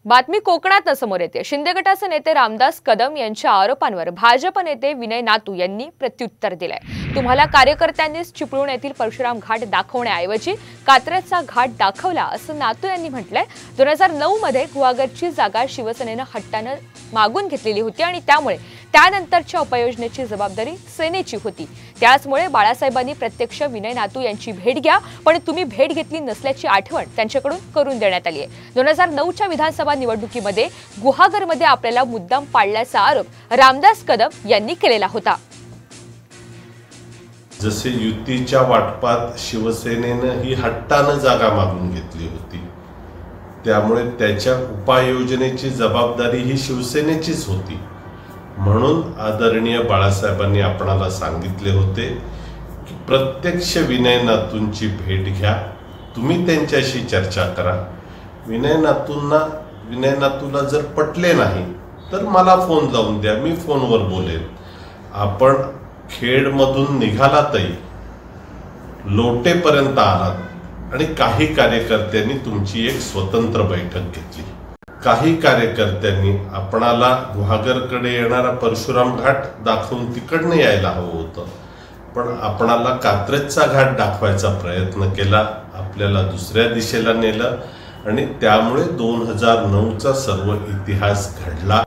बातमी कोकणातून समोर येते। शिंदे गटाचे नेते रामदास कदम यांच्या आरोपांवर भाजप नेते विनय नातू यांनी प्रत्युत्तर दिलंय। तुम्हाला कार्यकर्त्यांनीच चिपळूण येथील परशुराम घाट दाखवण्याऐवजी कात्रजचा घाट दाखवला असं नातू यांनी म्हटलंय। 2009 मध्ये गुहागरची जागा शिवसेनेने हट्टाने मागून घेतलेली होती आणि त्यामुळे त्यानंतरच्या उपाययोजनेची जबाबदारी सेनेची होती। त्याचमुळे बाळासाहेबांनी प्रत्यक्ष विनय नातू यांची भेट घ्या, पण तुम्ही भेट घेतली नसल्याची आठवण त्यांच्याकडून करून देण्यात आली आहे। 2009च्या विधानसभा निवडणुकीमध्ये गुहागरमध्ये आपल्याला मुद्दाम पाडल्याचा आरोप रामदास कदम यांनी केलेला होता। जसे युतीच्या वाटपात शिवसेनेनं ही हट्टानं जागा मागून घेतली होती, त्यामुळे त्याच्या उपाययोजनेची जबाबदारी ही शिवसेनेचीच होती। म्हणून आदरणीय बाळासाहेबांनी आपणाला सांगितले होते की प्रत्यक्ष विनय नातूंची भेट घ्या, तुम्ही त्यांच्याशी चर्चा करा। विनय नातूला जर पटले नाही तर मला फोन लावून द्या, मी फोनवर बोलेन। आपण खेडमधून निघालातही लोटेपर्यंत आलात आणि काही कार्यकर्त्यांनी तुमची एक स्वतंत्र बैठक घेतली। काही कार्यकर्त्यांनी आपणाला गुहागरकडे येणारा परशुराम घाट दाखवून तिकडनं यायला हवं होतं, पण आपणाला कात्रजचा घाट दाखवायचा प्रयत्न केला, आपल्याला दुसऱ्या दिशेला नेलं आणि त्यामुळे 2009चा सर्व इतिहास घडला।